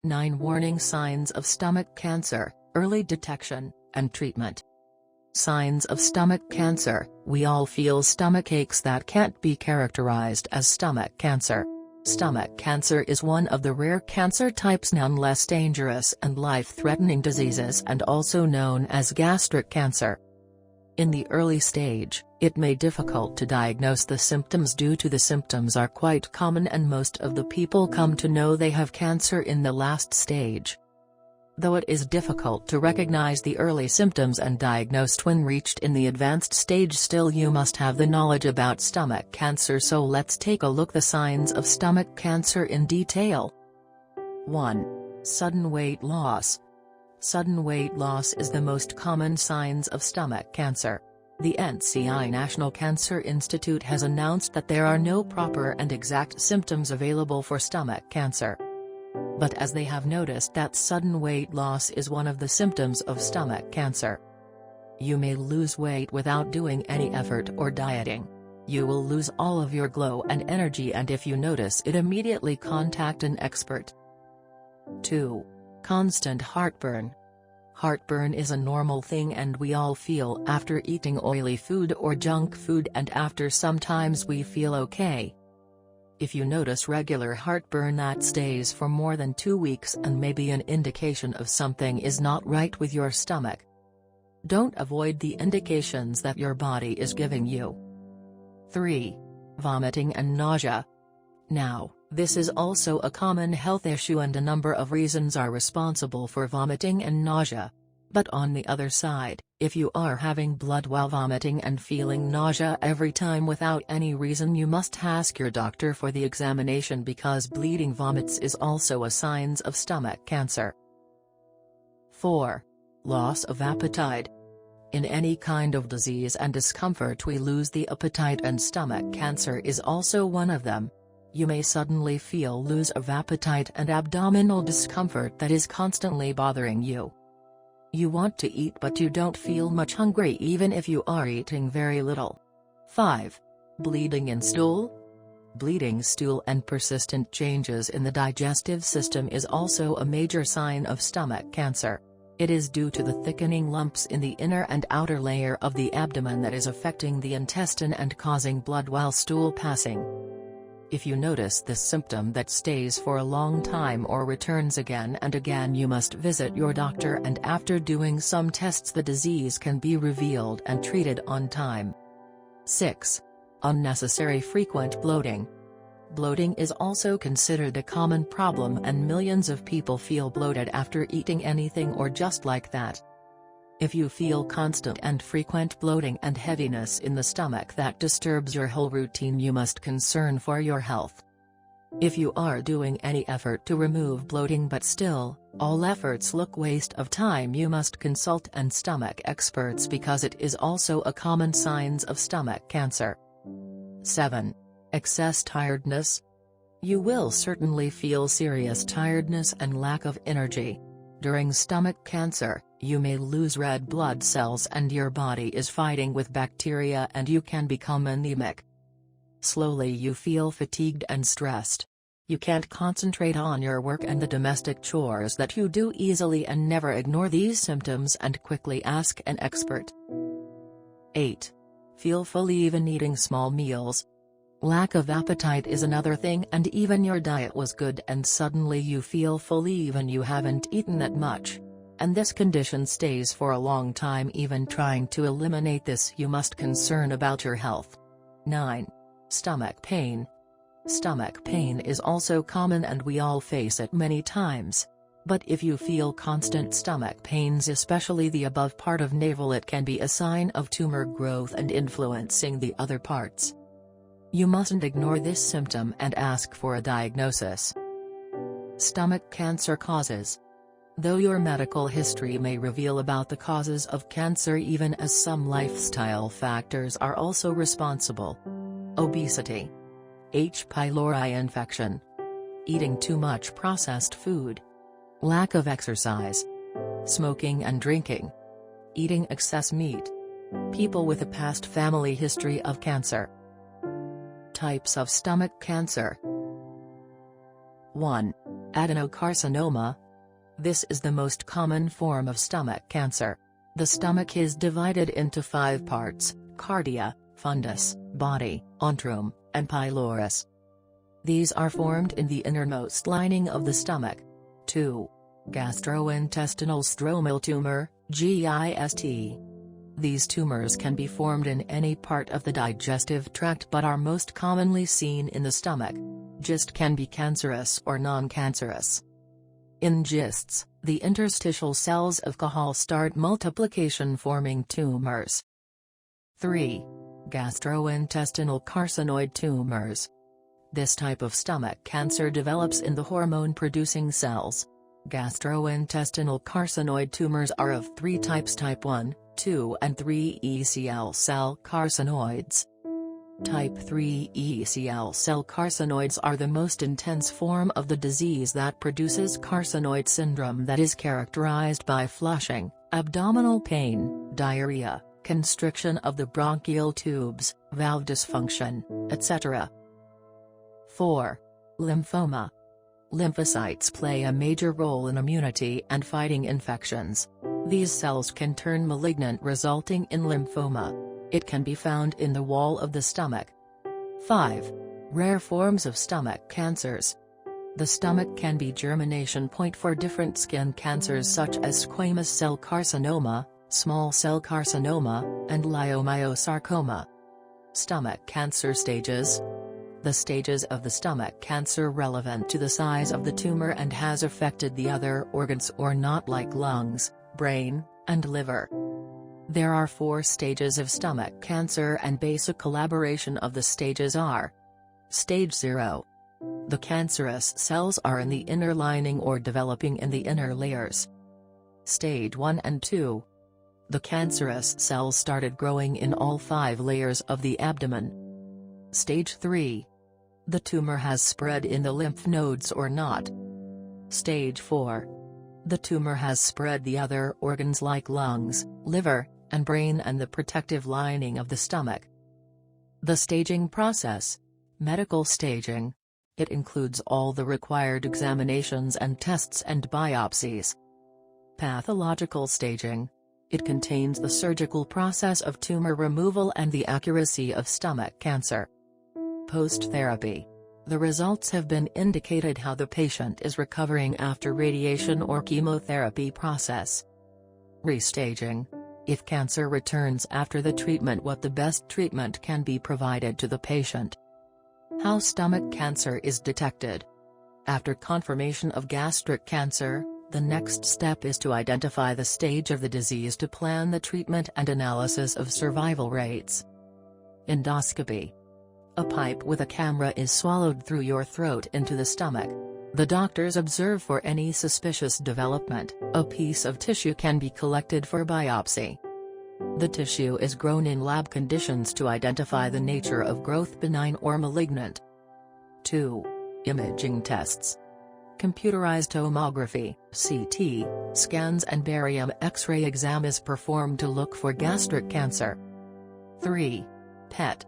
9 Warning signs of stomach cancer, early detection, and treatment. Signs of stomach cancer. We all feel stomach aches that can't be characterized as stomach cancer. Stomach cancer is one of the rare cancer types none less dangerous and life-threatening diseases and also known as gastric cancer. In the early stage, it may be difficult to diagnose the symptoms due to the symptoms are quite common and most of the people come to know they have cancer in the last stage. Though it is difficult to recognize the early symptoms and diagnosed when reached in the advanced stage, still you must have the knowledge about stomach cancer, so let's take a look the signs of stomach cancer in detail. 1. Sudden weight loss. Sudden weight loss is the most common signs of stomach cancer. The NCI National Cancer Institute has announced that there are no proper and exact symptoms available for stomach cancer. But as they have noticed that sudden weight loss is one of the symptoms of stomach cancer. You may lose weight without doing any effort or dieting. You will lose all of your glow and energy, and if you notice it, immediately contact an expert. 2. Constant heartburn. Heartburn is a normal thing and we all feel after eating oily food or junk food, and after sometimes we feel okay. If you notice regular heartburn that stays for more than 2 weeks and may be an indication of something is not right with your stomach. Don't avoid the indications that your body is giving you. 3. Vomiting and nausea. Now, this is also a common health issue and a number of reasons are responsible for vomiting and nausea. But on the other side, if you are having blood while vomiting and feeling nausea every time without any reason, you must ask your doctor for the examination, because bleeding vomits is also a sign of stomach cancer. 4. Loss of appetite. In any kind of disease and discomfort we lose the appetite, and stomach cancer is also one of them. You may suddenly feel loss of appetite and abdominal discomfort that is constantly bothering you. You want to eat but you don't feel much hungry even if you are eating very little. 5. Bleeding in stool. Bleeding stool and persistent changes in the digestive system is also a major sign of stomach cancer. It is due to the thickening lumps in the inner and outer layer of the abdomen that is affecting the intestine and causing blood while stool passing. If you notice this symptom that stays for a long time or returns again and again, you must visit your doctor, and after doing some tests the disease can be revealed and treated on time. 6. Unnecessary frequent bloating. Bloating is also considered a common problem and millions of people feel bloated after eating anything or just like that. If you feel constant and frequent bloating and heaviness in the stomach that disturbs your whole routine, you must concern for your health. If you are doing any effort to remove bloating but still, all efforts look waste of time, you must consult an stomach experts because it is also a common sign of stomach cancer. 7. Excess tiredness. You will certainly feel serious tiredness and lack of energy. During stomach cancer, you may lose red blood cells and your body is fighting with bacteria and you can become anemic. Slowly you feel fatigued and stressed. You can't concentrate on your work and the domestic chores that you do easily, and never ignore these symptoms and quickly ask an expert. 8. Feel full even eating small meals. Lack of appetite is another thing, and even your diet was good and suddenly you feel full even you haven't eaten that much. And this condition stays for a long time. Even trying to eliminate this, you must concern about your health. 9. Stomach pain. Stomach pain is also common and we all face it many times. But if you feel constant stomach pains, especially the above part of navel, it can be a sign of tumor growth and influencing the other parts. You mustn't ignore this symptom and ask for a diagnosis. Stomach cancer causes. Though your medical history may reveal about the causes of cancer, even as some lifestyle factors are also responsible. Obesity. H. pylori infection. Eating too much processed food. Lack of exercise. Smoking and drinking. Eating excess meat. People with a past family history of cancer. Types of stomach cancer. 1. Adenocarcinoma. This is the most common form of stomach cancer. The stomach is divided into 5 parts: cardia, fundus, body, antrum, and pylorus. These are formed in the innermost lining of the stomach. 2. Gastrointestinal stromal tumor, GIST. These tumors can be formed in any part of the digestive tract but are most commonly seen in the stomach. GIST can be cancerous or non-cancerous. In GISTs, the interstitial cells of Cajal start multiplication forming tumors. 3. Gastrointestinal carcinoid tumors. This type of stomach cancer develops in the hormone-producing cells. Gastrointestinal carcinoid tumors are of 3 types: type 1, 2 and 3 ECL cell carcinoids. Type 3 ECL cell carcinoids are the most intense form of the disease that produces carcinoid syndrome that is characterized by flushing, abdominal pain, diarrhea, constriction of the bronchial tubes, valve dysfunction, etc. 4. Lymphoma. Lymphocytes play a major role in immunity and fighting infections. These cells can turn malignant, resulting in lymphoma. It can be found in the wall of the stomach. 5. Rare forms of stomach cancers. The stomach can be germination point for different skin cancers such as squamous cell carcinoma, small cell carcinoma, and leiomyosarcoma. Stomach cancer stages. The stages of the stomach cancer relevant to the size of the tumor and has affected the other organs or not, like lungs, brain, and liver. There are 4 stages of stomach cancer and basic elaboration of the stages are: Stage 0. The cancerous cells are in the inner lining or developing in the inner layers. Stage 1 and 2. The cancerous cells started growing in all 5 layers of the abdomen. Stage 3. The tumor has spread in the lymph nodes or not. Stage 4. The tumor has spread the other organs like lungs, liver, and brain and the protective lining of the stomach. The staging process. Medical staging. It includes all the required examinations and tests and biopsies. Pathological staging. It contains the surgical process of tumor removal and the accuracy of stomach cancer. Post-therapy. The results have been indicated how the patient is recovering after radiation or chemotherapy process. Restaging. If cancer returns after the treatment, what the best treatment can be provided to the patient. How stomach cancer is detected. After confirmation of gastric cancer, the next step is to identify the stage of the disease to plan the treatment and analysis of survival rates. Endoscopy. A pipe with a camera is swallowed through your throat into the stomach. The doctors observe for any suspicious development. A piece of tissue can be collected for biopsy. The tissue is grown in lab conditions to identify the nature of growth, benign or malignant. 2. Imaging tests. Computerized tomography (CT) scans and barium X-ray exam is performed to look for gastric cancer. 3. PET.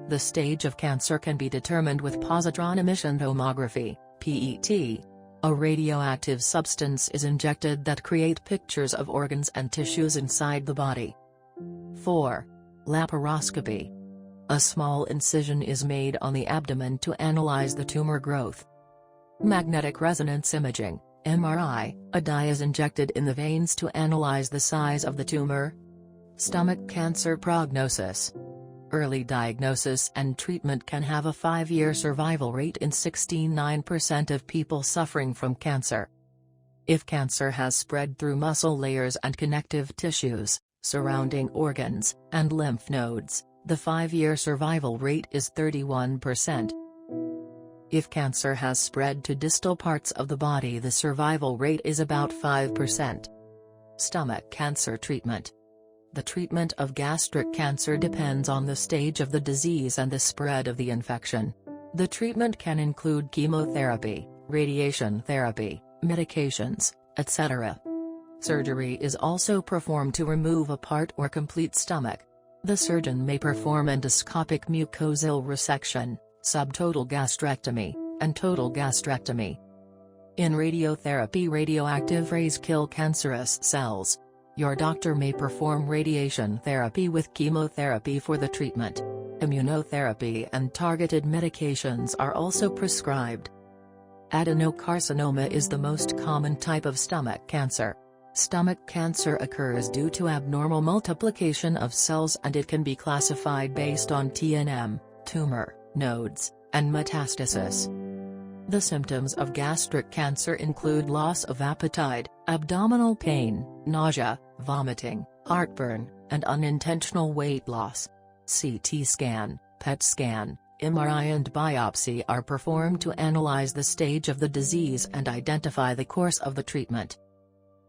The stage of cancer can be determined with positron emission tomography (PET). A radioactive substance is injected that create pictures of organs and tissues inside the body. 4. Laparoscopy. A small incision is made on the abdomen to analyze the tumor growth. Magnetic resonance imaging (MRI), a dye is injected in the veins to analyze the size of the tumor. Stomach cancer prognosis. Early diagnosis and treatment can have a 5-year survival rate in 69% of people suffering from cancer. If cancer has spread through muscle layers and connective tissues, surrounding organs, and lymph nodes, the 5-year survival rate is 31%. If cancer has spread to distal parts of the body, the survival rate is about 5%. Stomach cancer treatment. The treatment of gastric cancer depends on the stage of the disease and the spread of the infection. The treatment can include chemotherapy, radiation therapy, medications, etc. Surgery is also performed to remove a part or complete stomach. The surgeon may perform endoscopic mucosal resection, subtotal gastrectomy, and total gastrectomy. In radiotherapy, radioactive rays kill cancerous cells. Your doctor may perform radiation therapy with chemotherapy for the treatment. Immunotherapy and targeted medications are also prescribed. Adenocarcinoma is the most common type of stomach cancer. Stomach cancer occurs due to abnormal multiplication of cells, and it can be classified based on TNM, tumor, nodes, and metastasis. The symptoms of gastric cancer include loss of appetite, abdominal pain, nausea, vomiting, heartburn, and unintentional weight loss. CT scan, PET scan, MRI and biopsy are performed to analyze the stage of the disease and identify the course of the treatment.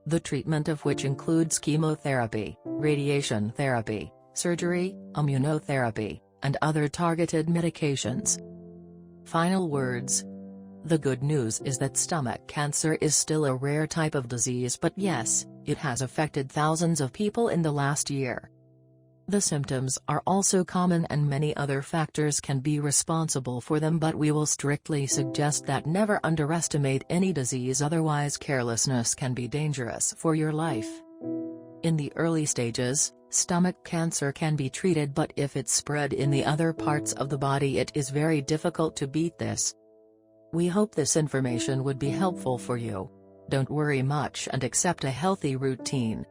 The treatment of which includes chemotherapy, radiation therapy, surgery, immunotherapy, and other targeted medications. Final words. The good news is that stomach cancer is still a rare type of disease, but yes, it has affected thousands of people in the last year. The symptoms are also common and many other factors can be responsible for them, but we will strictly suggest that never underestimate any disease, otherwise carelessness can be dangerous for your life. In the early stages, stomach cancer can be treated, but if it's spread in the other parts of the body, it is very difficult to beat this. We hope this information would be helpful for you. Don't worry much and accept a healthy routine.